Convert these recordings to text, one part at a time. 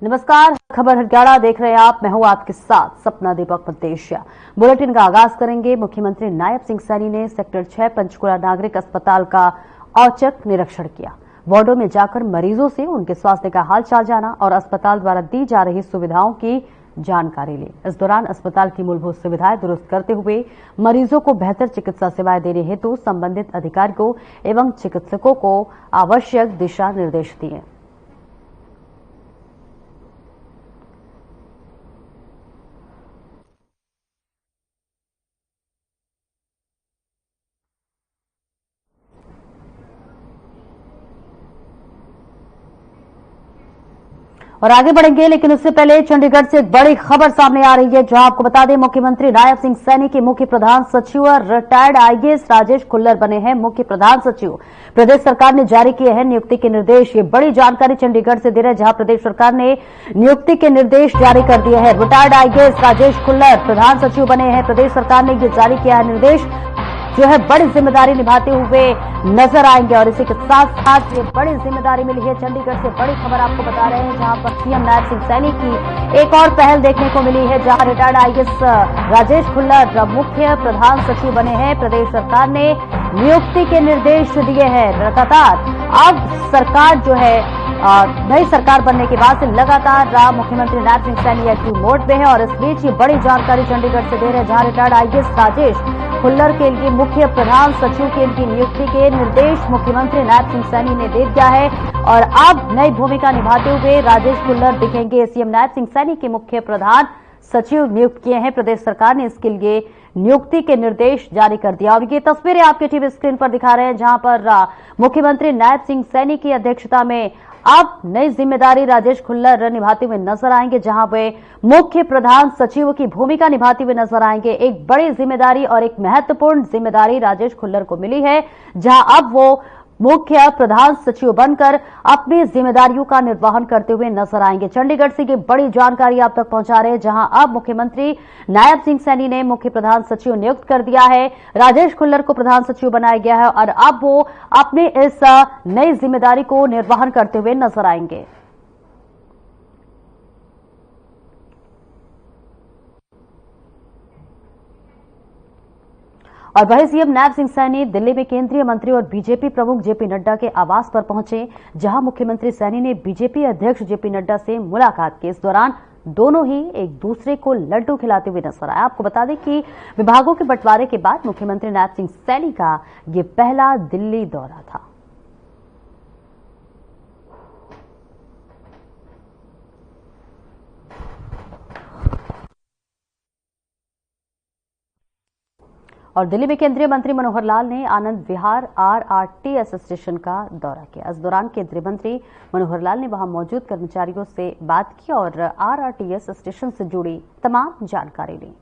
नमस्कार, खबर हरियाणा देख रहे हैं आप। मैं हूं आपके साथ सपना दीपक मतेशिया। बुलेटिन का आगाज करेंगे। मुख्यमंत्री नायब सिंह सैनी ने सेक्टर 6 पंचकुला नागरिक अस्पताल का औचक निरीक्षण किया। वार्डों में जाकर मरीजों से उनके स्वास्थ्य का हालचाल जाना और अस्पताल द्वारा दी जा रही सुविधाओं की जानकारी ली। इस दौरान अस्पताल की मूलभूत सुविधाएं दुरुस्त करते हुए मरीजों को बेहतर चिकित्सा सेवाएं देने हेतु संबंधित अधिकारियों एवं चिकित्सकों को आवश्यक दिशा निर्देश दिए। और आगे बढ़ेंगे, लेकिन उससे पहले चंडीगढ़ से एक बड़ी खबर सामने आ रही है, जहां आपको बता दें मुख्यमंत्री नायब सिंह सैनी के मुख्य प्रधान सचिव और रिटायर्ड आईएएस राजेश खुल्लर बने हैं मुख्य प्रधान सचिव। प्रदेश सरकार ने जारी किए हैं नियुक्ति के निर्देश। ये बड़ी जानकारी चंडीगढ़ से दे रहे हैं, जहां प्रदेश सरकार ने नियुक्ति के निर्देश जारी कर दिए हैं। रिटायर्ड आईएएस राजेश खुल्लर प्रधान सचिव बने हैं। प्रदेश सरकार ने ये जारी किया है निर्देश, जो है बड़ी जिम्मेदारी निभाते हुए नजर आएंगे। और इसी के साथ साथ ये बड़ी जिम्मेदारी मिली है। चंडीगढ़ से बड़ी खबर आपको बता रहे हैं, जहां पर सीएम नायब सिंह सैनी की एक और पहल देखने को मिली है, जहां रिटायर्ड आईएएस राजेश खुल्लर मुख्य प्रधान सचिव बने हैं। प्रदेश सरकार ने नियुक्ति के निर्देश दिए हैं। लगातार अब सरकार जो है नई सरकार बनने के बाद से लगातार मुख्यमंत्री नायब सिंह सैनी एक्टिव मोड पे है। और इस बीच ये बड़ी जानकारी चंडीगढ़ से दे रहे हैं, जहां रिटायर्ड आईएएस राजेश खुल्लर के लिए मुख्य प्रधान सचिव के इनकी नियुक्ति के निर्देश मुख्यमंत्री नायब सिंह सैनी ने दे दिया है। और अब नई भूमिका निभाते हुए राजेश खुल्लर दिखेंगे। सीएम नायब सिंह सैनी के मुख्य प्रधान सचिव नियुक्त किए हैं। प्रदेश सरकार ने इसके लिए नियुक्ति के निर्देश जारी कर दिया। और ये तस्वीरें आपके टीवी स्क्रीन पर दिखा रहे हैं, जहां पर मुख्यमंत्री नायब सिंह सैनी की अध्यक्षता में अब नई जिम्मेदारी राजेश खुल्लर निभाते हुए नजर आएंगे, जहां वे मुख्य प्रधान सचिव की भूमिका निभाते हुए नजर आएंगे। एक बड़ी जिम्मेदारी और एक महत्वपूर्ण जिम्मेदारी राजेश खुल्लर को मिली है, जहां अब वो मुख्य प्रधान सचिव बनकर अपनी जिम्मेदारियों का निर्वहन करते हुए नजर आएंगे। चंडीगढ़ से ये बड़ी जानकारी आप तक पहुंचा रहे हैं, जहां अब मुख्यमंत्री नायब सिंह सैनी ने मुख्य प्रधान सचिव नियुक्त कर दिया है। राजेश खुल्लर को प्रधान सचिव बनाया गया है और अब वो अपने इस नई जिम्मेदारी को निर्वहन करते हुए नजर आएंगे। और वहीं सीएम नायब सिंह सैनी दिल्ली में केंद्रीय मंत्री और बीजेपी प्रमुख जेपी नड्डा के आवास पर पहुंचे, जहां मुख्यमंत्री सैनी ने बीजेपी अध्यक्ष जेपी नड्डा से मुलाकात की। इस दौरान दोनों ही एक दूसरे को लड्डू खिलाते हुए नजर आए। आपको बता दें कि विभागों के बंटवारे के बाद मुख्यमंत्री नायब सिंह सैनी का यह पहला दिल्ली दौरा था। और दिल्ली में केंद्रीय मंत्री मनोहर लाल ने आनंद विहार आरआरटीएस स्टेशन का दौरा किया। इस दौरान केंद्रीय मंत्री मनोहर लाल ने वहां मौजूद कर्मचारियों से बात की और आरआरटीएस स्टेशन से जुड़ी तमाम जानकारी ली।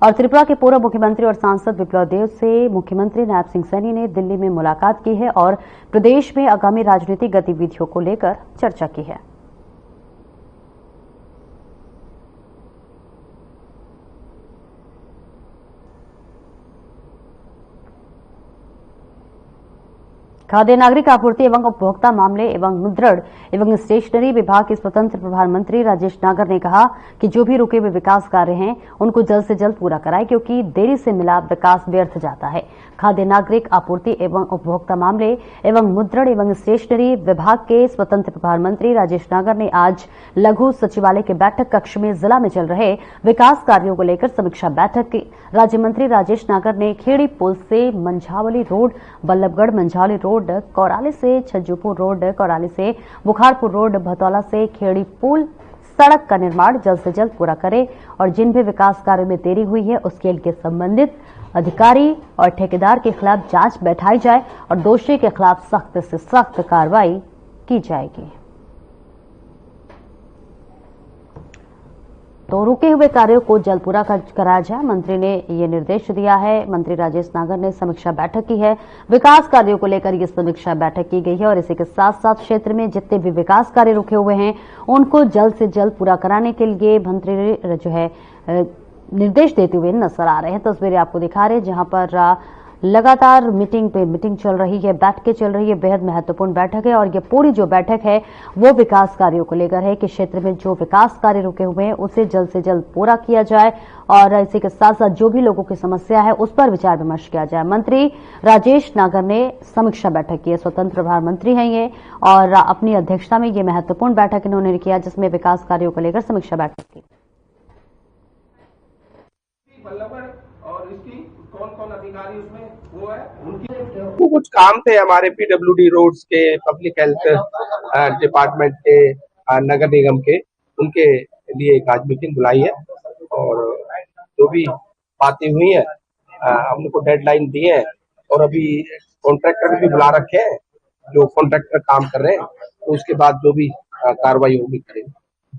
और त्रिपुरा के पूर्व मुख्यमंत्री और सांसद विप्लव देव से मुख्यमंत्री नायब सिंह सैनी ने दिल्ली में मुलाकात की है और प्रदेश में आगामी राजनीतिक गतिविधियों को लेकर चर्चा की है। खाद्य नागरिक आपूर्ति एवं उपभोक्ता मामले एवं मुद्रण एवं स्टेशनरी विभाग के स्वतंत्र प्रभार मंत्री राजेश नागर ने कहा कि जो भी रुके हुए विकास कार्य हैं उनको जल्द से जल्द पूरा कराएं, क्योंकि देरी से मिला विकास व्यर्थ जाता है। खाद्य नागरिक आपूर्ति एवं उपभोक्ता मामले एवं मुद्रण एवं स्टेशनरी विभाग के स्वतंत्र प्रभार मंत्री राजेश नागर ने आज लघु सचिवालय के बैठक कक्ष में जिला में चल रहे विकास कार्यों को लेकर समीक्षा बैठक की। राज्य मंत्री राजेश नागर ने खेड़ी पुल से मंझावली रोड, बल्लभगढ़ मंझावली रोड, कौराली से छज्जूपुर रोड, कौराली से बुखारपुर रोड, भतौला से खेड़ी पुल सड़क का निर्माण जल्द से जल्द पूरा करे और जिन भी विकास कार्य में देरी हुई है उसके लिए संबंधित अधिकारी और ठेकेदार के खिलाफ जांच बैठाई जाए और दोषी के खिलाफ सख्त से सख्त कार्रवाई की जाएगी। तो रुके हुए कार्यों को जल्द पूरा कराया जाए, मंत्री ने ये निर्देश दिया है। मंत्री राजेश नागर ने समीक्षा बैठक की है। विकास कार्यों को लेकर ये समीक्षा बैठक की गई है और इसी के साथ साथ क्षेत्र में जितने भी विकास कार्य रुके हुए हैं उनको जल्द से जल्द पूरा कराने के लिए मंत्री जो है निर्देश देते हुए नजर आ रहे हैं। तस्वीरें आपको दिखा रहे हैं जहां पर लगातार मीटिंग पे मीटिंग चल रही है, बैठकें चल रही है। बेहद महत्वपूर्ण बैठक है और ये पूरी जो बैठक है वो विकास कार्यों को लेकर है कि क्षेत्र में जो विकास कार्य रुके हुए हैं उसे जल्द से जल्द पूरा किया जाए और इसी के साथ साथ जो भी लोगों की समस्या है उस पर विचार विमर्श किया जाए। मंत्री राजेश नागर ने समीक्षा बैठक की है, स्वतंत्र प्रभार मंत्री हैं ये, और अपनी अध्यक्षता में ये महत्वपूर्ण बैठक इन्होंने किया जिसमें विकास कार्यों को लेकर समीक्षा बैठक की। और इसकी कौन-कौन अधिकारी उसमें वो है, उनकी कुछ काम थे हमारे पीडब्ल्यूडी रोड्स के, पब्लिक हेल्थ डिपार्टमेंट के, नगर निगम के, उनके लिए एक आज मीटिंग बुलाई है और जो भी बातें हुई है हम उनको डेडलाइन दिए हैं और अभी कॉन्ट्रैक्टर भी बुला रखे हैं जो कॉन्ट्रैक्टर काम कर रहे हैं, तो उसके बाद जो भी कार्रवाई होगी करेंगे।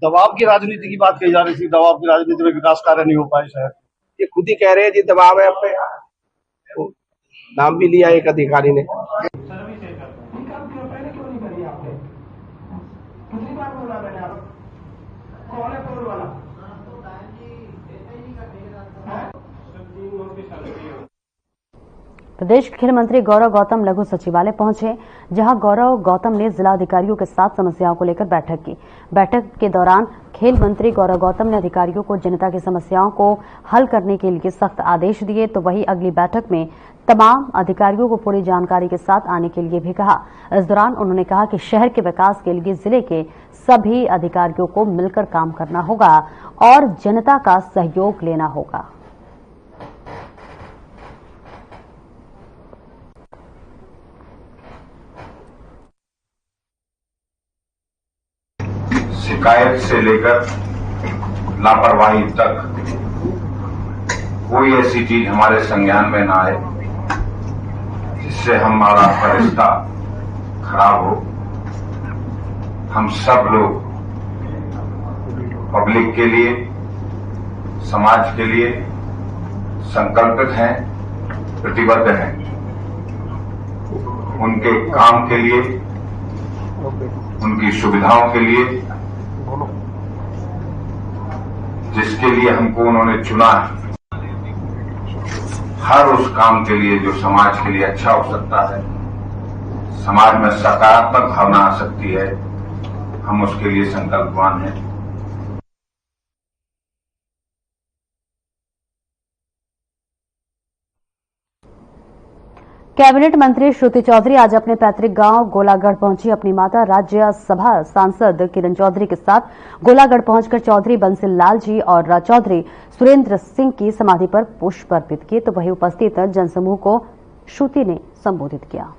दबाव की राजनीति की बात कही जा रही थी, दबाव की राजनीति में विकास कार्य नहीं हो पाए शायद, ये खुद ही कह रहे हैं जी दबाव है आप पे, तो नाम भी लिया एक अधिकारी ने। प्रदेश के खेल मंत्री गौरव गौतम लघु सचिवालय पहुंचे, जहां गौरव गौतम ने जिला अधिकारियों के साथ समस्याओं को लेकर बैठक की। बैठक के दौरान खेल मंत्री गौरव गौतम ने अधिकारियों को जनता की समस्याओं को हल करने के लिए सख्त आदेश दिए, तो वहीं अगली बैठक में तमाम अधिकारियों को पूरी जानकारी के साथ आने के लिए भी कहा। इस दौरान उन्होंने कहा कि शहर के विकास के लिए जिले के सभी अधिकारियों को मिलकर काम करना होगा और जनता का सहयोग लेना होगा। शिकायत से लेकर लापरवाही तक कोई ऐसी चीज हमारे संज्ञान में ना आए जिससे हमारा रिश्ता खराब हो। हम सब लोग पब्लिक के लिए, समाज के लिए संकल्पित हैं, प्रतिबद्ध हैं। उनके काम के लिए, उनकी सुविधाओं के लिए, जिसके लिए हमको उन्होंने चुना है, हर उस काम के लिए जो समाज के लिए अच्छा हो सकता है, समाज में सकारात्मक भावना आ सकती है, हम उसके लिए संकल्पवान हैं। कैबिनेट मंत्री श्रुति चौधरी आज अपने पैतृक गांव गोलागढ़ पहुंची। अपनी माता राज्यसभा सांसद किरण चौधरी के साथ गोलागढ़ पहुंचकर चौधरी बंसी लाल जी और चौधरी सुरेंद्र सिंह की समाधि पर पुष्प अर्पित किए, तो वहीं उपस्थित जनसमूह को श्रुति ने संबोधित किया।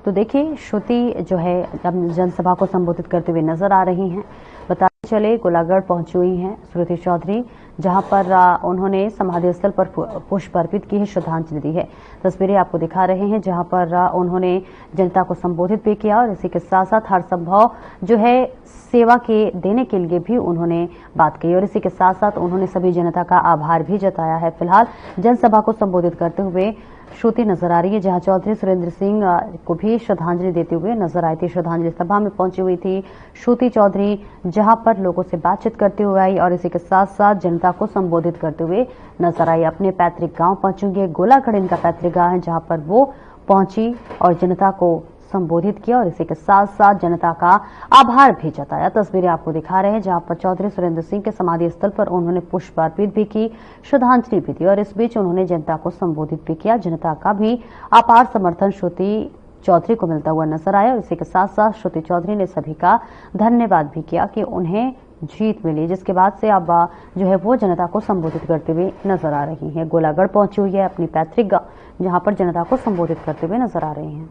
तो देखिए श्रुति जो है जनसभा को संबोधित करते हुए नजर आ रही हैं। बताते चले गोलागढ़ पहुंची हुई हैं श्रुति चौधरी, जहां पर उन्होंने समाधि स्थल पर पुष्प अर्पित की है, श्रद्धांजलि दी है। तस्वीरें आपको दिखा रहे हैं जहां पर उन्होंने जनता को संबोधित भी किया और इसी के साथ साथ हर संभव जो है सेवा के देने के लिए भी उन्होंने बात कही और इसी के साथ साथ उन्होंने सभी जनता का आभार भी जताया है। फिलहाल जनसभा को संबोधित करते हुए श्रुति नजर आ रही है, जहां चौधरी सुरेंद्र सिंह को भी श्रद्धांजलि देते हुए नजर आई थी। श्रद्धांजलि सभा में पहुंची हुई थी श्रुति चौधरी, जहां पर लोगों से बातचीत करते हुए आई और इसी के साथ साथ जनता को संबोधित करते हुए नजर आई। अपने पैतृक गांव पहुंचेंगे, गोलागढ़ इनका पैतृक गांव है, जहां पर वो पहुंची और जनता को संबोधित किया और इसी के साथ साथ जनता का आभार भी जताया। तस्वीरें आपको दिखा रहे हैं जहां पर चौधरी सुरेंद्र सिंह के समाधि स्थल पर उन्होंने पुष्प अर्पित भी की, श्रद्धांजलि भी दी और इस बीच उन्होंने जनता को संबोधित भी किया। जनता का भी अपार समर्थन श्रुति चौधरी को मिलता हुआ नजर आया और इसी के साथ साथ श्रुति चौधरी ने सभी का धन्यवाद भी किया कि उन्हें जीत मिली, जिसके बाद से अब जो है वो जनता को संबोधित करते हुए नजर आ रही है। गोलागढ़ पहुंची हुई है अपनी पैतृक गांव, जहां पर जनता को संबोधित करते हुए नजर आ रही हैं।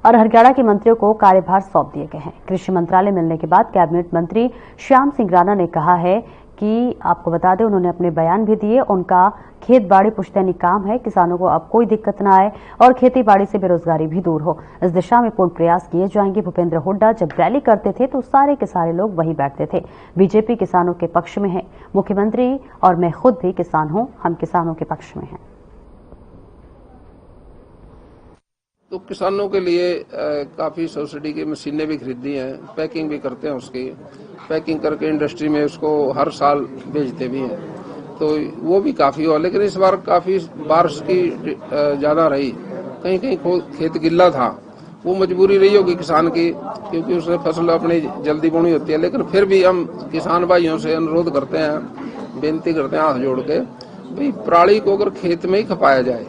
और हरियाणा के मंत्रियों को कार्यभार सौंप दिए गए हैं। कृषि मंत्रालय मिलने के बाद कैबिनेट मंत्री श्याम सिंह राणा ने कहा है कि आपको बता दें उन्होंने अपने बयान भी दिए। उनका खेत बाड़ी पुश्तैनी काम है, किसानों को अब कोई दिक्कत न आए और खेती बाड़ी से बेरोजगारी भी दूर हो, इस दिशा में पूर्ण प्रयास किए जाएंगे। भूपेंद्र हुड्डा जब रैली करते थे तो सारे के सारे लोग वहीं बैठते थे। बीजेपी किसानों के पक्ष में है, मुख्यमंत्री और मैं खुद भी किसान हूं, हम किसानों के पक्ष में हैं। तो किसानों के लिए काफी सब्सिडी की मशीनें भी खरीदी हैं, पैकिंग भी करते हैं, उसकी पैकिंग करके इंडस्ट्री में उसको हर साल बेचते भी हैं, तो वो भी काफी हुआ। लेकिन इस बार काफी बारिश की ज्यादा रही, कहीं कहीं खेत गिल्ला था, वो मजबूरी रही होगी किसान की, क्योंकि उसने फसल अपनी जल्दी बोनी होती है। लेकिन फिर भी हम किसान भाइयों से अनुरोध करते हैं, बेनती करते हैं हाथ जोड़ के, भाई पराली को अगर खेत में ही खपाया जाए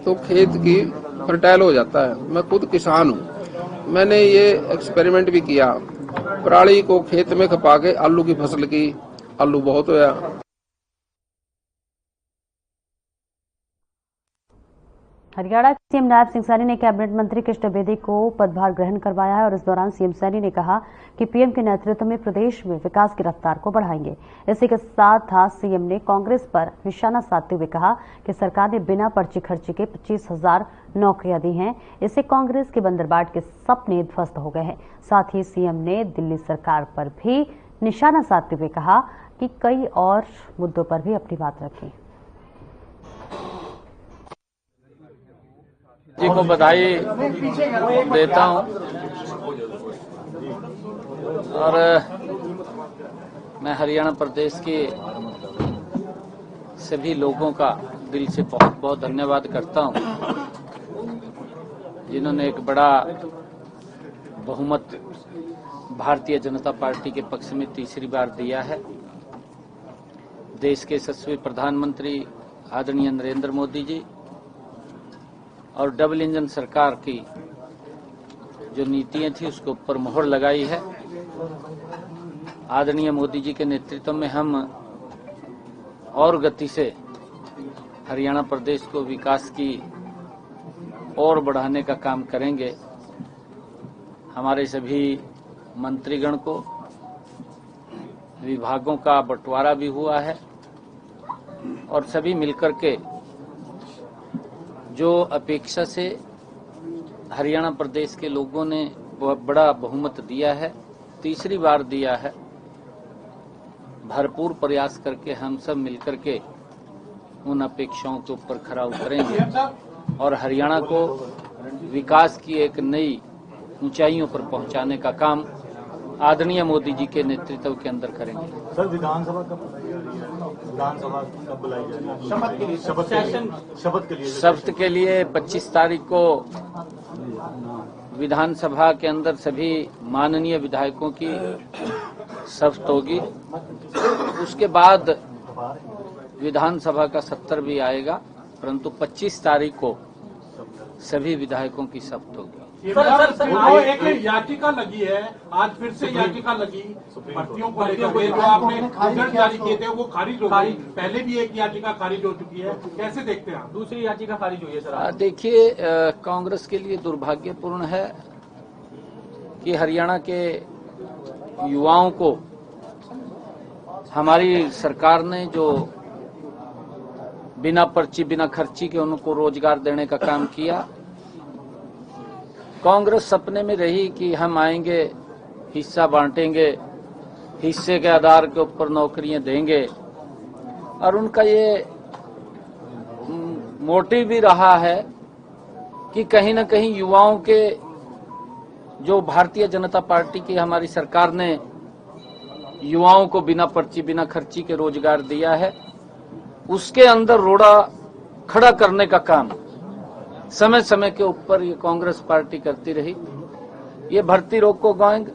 तो खेत की फर्टाइल हो जाता है। मैं खुद किसान हूँ, मैंने ये एक्सपेरिमेंट भी किया, पराली को खेत में खपा के आलू की फसल की, आलू बहुत होया। हरियाणा के सीएम नायब सिंह सैनी ने कैबिनेट मंत्री कृष्ण बेदी को पदभार ग्रहण करवाया है और इस दौरान सीएम सैनी ने कहा कि पीएम के नेतृत्व में प्रदेश में विकास की रफ्तार को बढ़ाएंगे। इसी के साथ सीएम ने कांग्रेस पर निशाना साधते हुए कहा कि सरकार ने बिना पर्ची खर्ची के 25,000 नौकरियां दी हैं, इससे कांग्रेस के बंदरबाट के सपने ध्वस्त हो गए हैं। साथ ही सीएम ने दिल्ली सरकार पर भी निशाना साधते हुए कहा कि कई और मुद्दों पर भी अपनी बात रखी। जी को बधाई देता हूं और मैं हरियाणा प्रदेश के सभी लोगों का दिल से बहुत बहुत धन्यवाद करता हूं, जिन्होंने एक बड़ा बहुमत भारतीय जनता पार्टी के पक्ष में तीसरी बार दिया है। देश के यशस्वी प्रधानमंत्री आदरणीय नरेंद्र मोदी जी और डबल इंजन सरकार की जो नीतियां थी उसके ऊपर मोहर लगाई है। आदरणीय मोदी जी के नेतृत्व में हम और गति से हरियाणा प्रदेश को विकास की और बढ़ाने का काम करेंगे। हमारे सभी मंत्रीगण को विभागों का बंटवारा भी हुआ है और सभी मिलकर के जो अपेक्षा से हरियाणा प्रदेश के लोगों ने बड़ा बहुमत दिया है, तीसरी बार दिया है, भरपूर प्रयास करके हम सब मिलकर के उन अपेक्षाओं के ऊपर खरा उतरेंगे और हरियाणा को विकास की एक नई ऊंचाइयों पर पहुंचाने का काम आदरणीय मोदी जी के नेतृत्व के अंदर करेंगे। सर, विधानसभा कब बुलाई जा रही है? शपथ के लिए 25 तारीख को विधानसभा के अंदर सभी माननीय विधायकों की शपथ होगी। उसके बाद विधानसभा का सत्र भी आएगा, परंतु 25 तारीख को सभी विधायकों की शपथ होगी। सर, एक याचिका लगी है, आज फिर से याचिका लगी भर्तियों को लेकर, जो आपने रिजल्ट जारी किए थे वो खारिज हो गई। पहले भी एक याचिका खारिज हो चुकी है, कैसे देखते हैं आप? दूसरी याचिका खारिज हुई है सर। देखिए, कांग्रेस के लिए दुर्भाग्यपूर्ण है कि हरियाणा के युवाओं को हमारी सरकार ने जो बिना पर्ची बिना खर्ची के उनको रोजगार देने का काम किया। कांग्रेस सपने में रही कि हम आएंगे, हिस्सा बांटेंगे, हिस्से के आधार के ऊपर नौकरियां देंगे, और उनका ये मोटिव भी रहा है कि कहीं न कहीं युवाओं के जो भारतीय जनता पार्टी की हमारी सरकार ने युवाओं को बिना पर्ची बिना खर्ची के रोजगार दिया है, उसके अंदर रोड़ा खड़ा करने का काम समय समय के ऊपर ये कांग्रेस पार्टी करती रही। ये भर्ती रोको गैंग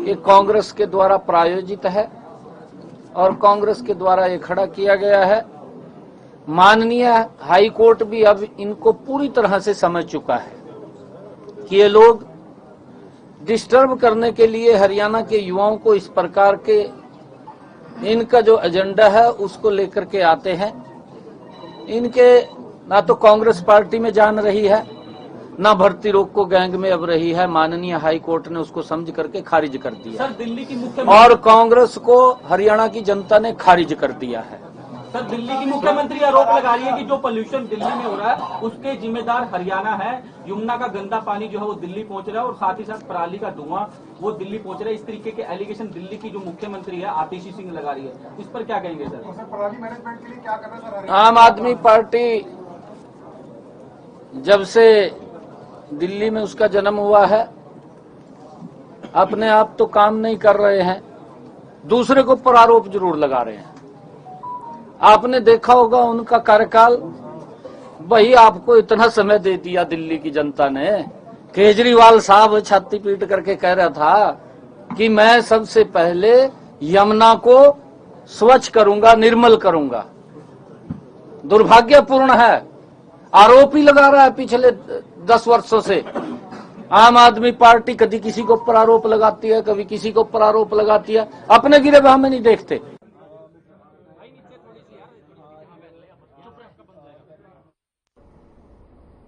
ये कांग्रेस के द्वारा प्रायोजित है और कांग्रेस के द्वारा ये खड़ा किया गया है। माननीय हाई कोर्ट भी अब इनको पूरी तरह से समझ चुका है कि ये लोग डिस्टर्ब करने के लिए हरियाणा के युवाओं को इस प्रकार के इनका जो एजेंडा है उसको लेकर के आते हैं। इनके ना तो कांग्रेस पार्टी में जान रही है, ना भर्ती रोको गैंग में अब रही है। माननीय हाई कोर्ट ने उसको समझ करके खारिज कर दिया। सर दिल्ली की और कांग्रेस को हरियाणा की जनता ने खारिज कर दिया है। सर दिल्ली की मुख्यमंत्री आरोप लगा रही है कि जो पोल्यूशन दिल्ली में हो रहा है उसके जिम्मेदार हरियाणा है। यमुना का गंदा पानी जो है वो दिल्ली पहुंच रहा है और साथ ही साथ पराली का धुआं वो दिल्ली पहुंच रहा है। इस तरीके के एलिगेशन दिल्ली की जो मुख्यमंत्री है आतिशी सिंह लगा रही है, इस पर क्या कहेंगे सर? पराली मैनेजमेंट के लिए क्या कर रहे हैं सर? आम आदमी पार्टी जब से दिल्ली में उसका जन्म हुआ है अपने आप तो काम नहीं कर रहे हैं, दूसरे को पर आरोप जरूर लगा रहे हैं। आपने देखा होगा उनका कार्यकाल, वही आपको इतना समय दे दिया दिल्ली की जनता ने। केजरीवाल साहब छाती पीट करके कह रहा था कि मैं सबसे पहले यमुना को स्वच्छ करूंगा, निर्मल करूंगा। दुर्भाग्यपूर्ण है, आरोप ही लगा रहा है पिछले 10 वर्षों से। आम आदमी पार्टी कभी किसी को ऊपर आरोप लगाती है, कभी किसी को ऊपर आरोप लगाती है, अपने गिरेबान में नहीं देखते।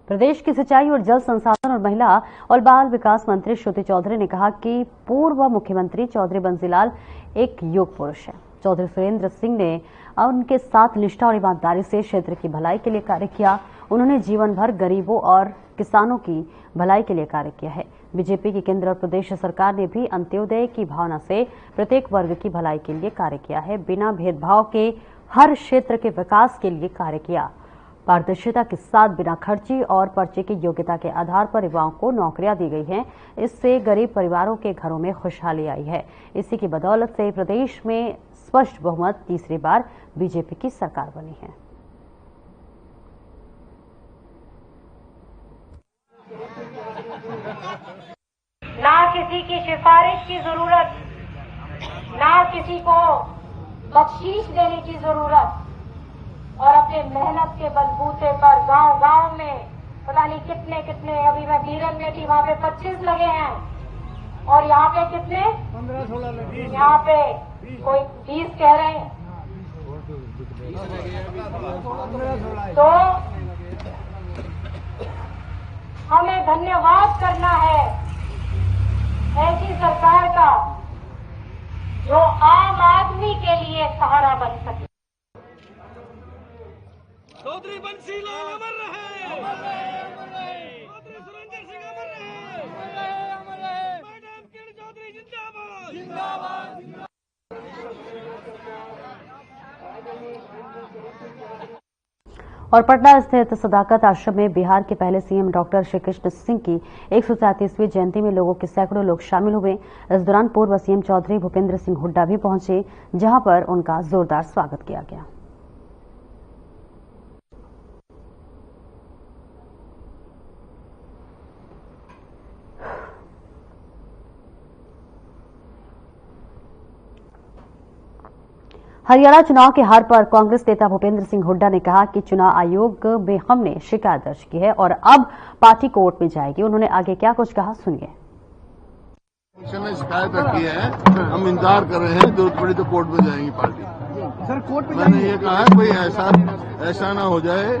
प्रदेश की सिंचाई और जल संसाधन और महिला और बाल विकास मंत्री श्रुति चौधरी ने कहा कि पूर्व मुख्यमंत्री चौधरी बंसीलाल एक युग पुरुष है। चौधरी सुरेंद्र सिंह ने उनके साथ निष्ठा और ईमानदारी से क्षेत्र की भलाई के लिए कार्य किया। उन्होंने जीवन भर गरीबों और किसानों की भलाई के लिए कार्य किया है। बीजेपी की केंद्र और प्रदेश सरकार ने भी अंत्योदय की भावना से प्रत्येक वर्ग की भलाई के लिए कार्य किया है। बिना भेदभाव के हर क्षेत्र के विकास के लिए कार्य किया। पारदर्शिता के साथ बिना खर्ची और पर्चे की योग्यता के आधार पर युवाओं को नौकरियां दी गई हैं। इससे गरीब परिवारों के घरों में खुशहाली आई है। इसी की बदौलत से प्रदेश में स्पष्ट बहुमत तीसरी बार बीजेपी की सरकार बनी है। ना किसी की सिफारिश की जरूरत, ना किसी को बख्शीश देने की जरूरत, और अपने मेहनत के बलबूते पर गांव-गांव में पता नहीं कितने अभी मैं बीरन में थी, वहां पे 25 लगे हैं और यहाँ पे कितने 15-16 लगे। यहाँ पे कोई 20 कह रहे हैं। तो हमें धन्यवाद करना है ऐसी सरकार का जो आम आदमी के लिए सहारा बन सके। चौधरी बंसीलाल अमर रहे, चौधरी सुरेंद्र सिंह अमर रहे, मैडम किरण चौधरी जिंदाबाद, जिंदाबाद। और पटना स्थित सदाकत आश्रम में बिहार के पहले सीएम डॉक्टर श्री कृष्ण सिंह की 137वीं जयंती में लोगों के सैकड़ों लोग शामिल हुए। इस दौरान पूर्व सीएम चौधरी भूपेंद्र सिंह हुड्डा भी पहुंचे, जहां पर उनका जोरदार स्वागत किया गया। हरियाणा चुनाव की हार पर कांग्रेस नेता भूपेंद्र सिंह हुड्डा ने कहा कि चुनाव आयोग में हमने शिकायत दर्ज की है और अब पार्टी कोर्ट में जाएगी। उन्होंने आगे क्या कुछ कहा, सुनिए। ने शिकायत रखी है, हम इंतजार कर रहे हैं, जरूरत पड़ी तो कोर्ट में जाएंगी पार्टी। सर कोर्ट में मैंने ये कहा है कोई ऐसा ना हो जाए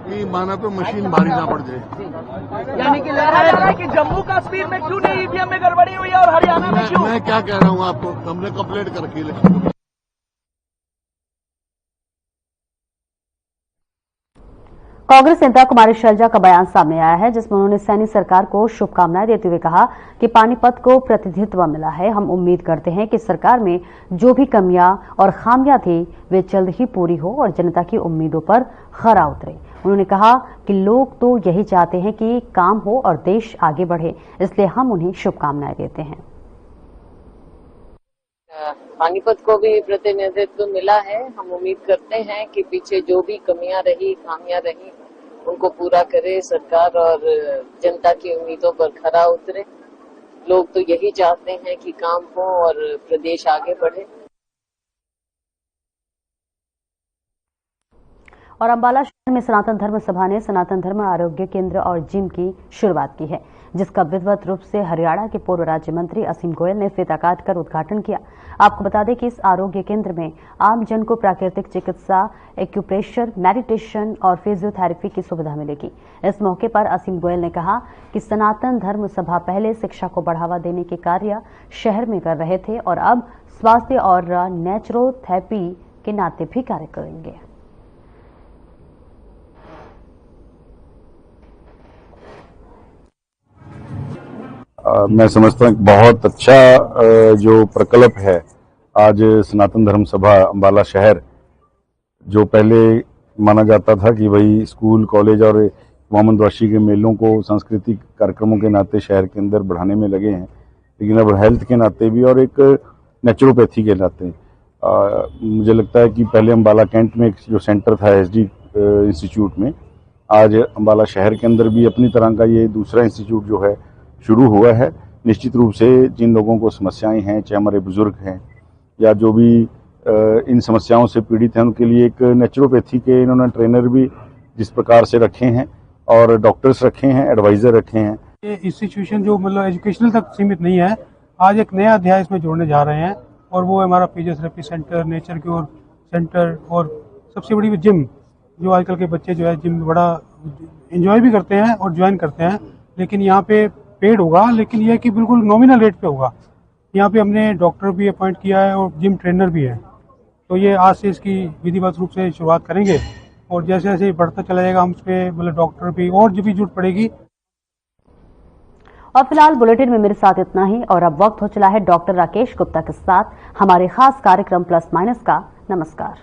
कि माना पे मशीन भारी ना पड़ जाए। यानी कि लहरा जा रहा है कि जम्मू कश्मीर में क्यों नहीं ईवीएम में गड़बड़ी हुई है और हरियाणा में क्यों? मैं क्या कह रहा हूँ आपको, हमने कंप्लेंट कर रखी है। कांग्रेस नेता कुमारी शैलजा का बयान सामने आया है, जिसमें उन्होंने सैनी सरकार को शुभकामनाएं देते हुए कहा कि पानीपत को प्रतिनिधित्व मिला है। हम उम्मीद करते हैं कि सरकार में जो भी कमियां और खामियां थी वे जल्द ही पूरी हो और जनता की उम्मीदों पर खरा उतरे। उन्होंने कहा कि लोग तो यही चाहते हैं कि काम हो और देश आगे बढ़े, इसलिए हम उन्हें शुभकामनाएं देते हैं। पानीपत को भी प्रतिनिधित्व मिला है। हम उम्मीद करते हैं कि पीछे जो भी कमियां रही, खामियां रही, उनको पूरा करे सरकार और जनता की उम्मीदों पर खरा उतरे। लोग तो यही चाहते हैं कि काम हो और प्रदेश आगे बढ़े। और अंबाला शहर में सनातन धर्म सभा ने सनातन धर्म आरोग्य केंद्र और जिम की शुरुआत की है, जिसका विधिवत रूप से हरियाणा के पूर्व राज्य मंत्री असीम गोयल ने फीता काट कर उद्घाटन किया। आपको बता दें कि इस आरोग्य केंद्र में आम जन को प्राकृतिक चिकित्सा, एक्यूप्रेशर, मेडिटेशन और फिजियोथेरेपी की सुविधा मिलेगी। इस मौके पर असीम गोयल ने कहा कि सनातन धर्म सभा पहले शिक्षा को बढ़ावा देने के कार्य शहर में कर रहे थे और अब स्वास्थ्य और नेचुरोपैथी के नाते भी कार्य करेंगे। मैं समझता हूँ बहुत अच्छा जो प्रकल्प है आज सनातन धर्म सभा अंबाला शहर, जो पहले माना जाता था कि भाई स्कूल, कॉलेज और मोहम्मदवाशी के मेलों को सांस्कृतिक कार्यक्रमों के नाते शहर के अंदर बढ़ाने में लगे हैं, लेकिन अब हेल्थ के नाते भी और एक नेचुरोपैथी के नाते मुझे लगता है कि पहले अंबाला कैंट में एक जो सेंटर था एसडी इंस्टीट्यूट में, आज अंबाला शहर के अंदर भी अपनी तरह का ये दूसरा इंस्टीट्यूट जो है शुरू हुआ है। निश्चित रूप से जिन लोगों को समस्याएं हैं, चाहे हमारे बुजुर्ग हैं या जो भी इन समस्याओं से पीड़ित हैं, उनके लिए एक नेचुरोपैथी के इन्होंने ट्रेनर भी जिस प्रकार से रखे हैं और डॉक्टर्स रखे हैं, एडवाइजर रखे हैं। ये इंस्टीट्यूशन जो मतलब एजुकेशनल तक सीमित नहीं है, आज एक नया अध्याय इसमें जोड़ने जा रहे हैं और वो हमारा physiotherapy centre, nature cure centre और सबसे बड़ी जिम, जो आजकल के बच्चे जो है जिम बड़ा एंजॉय भी करते हैं और ज्वाइन करते हैं, लेकिन यहाँ पे पेड होगा, लेकिन यह कि बिल्कुल नॉमिनल रेट पे होगा। यहाँ पे हमने डॉक्टर भी अपॉइंट किया है और जिम ट्रेनर भी है, तो ये आज से इसकी विधिवत रूप से शुरुआत करेंगे और जैसे जैसे बढ़ता चला जाएगा हम उस पर मतलब डॉक्टर भी और जो भी जरूरत पड़ेगी। और फिलहाल बुलेटिन में मेरे साथ इतना ही और अब वक्त हो चला है डॉक्टर राकेश गुप्ता के साथ हमारे खास कार्यक्रम प्लस माइनस का। नमस्कार।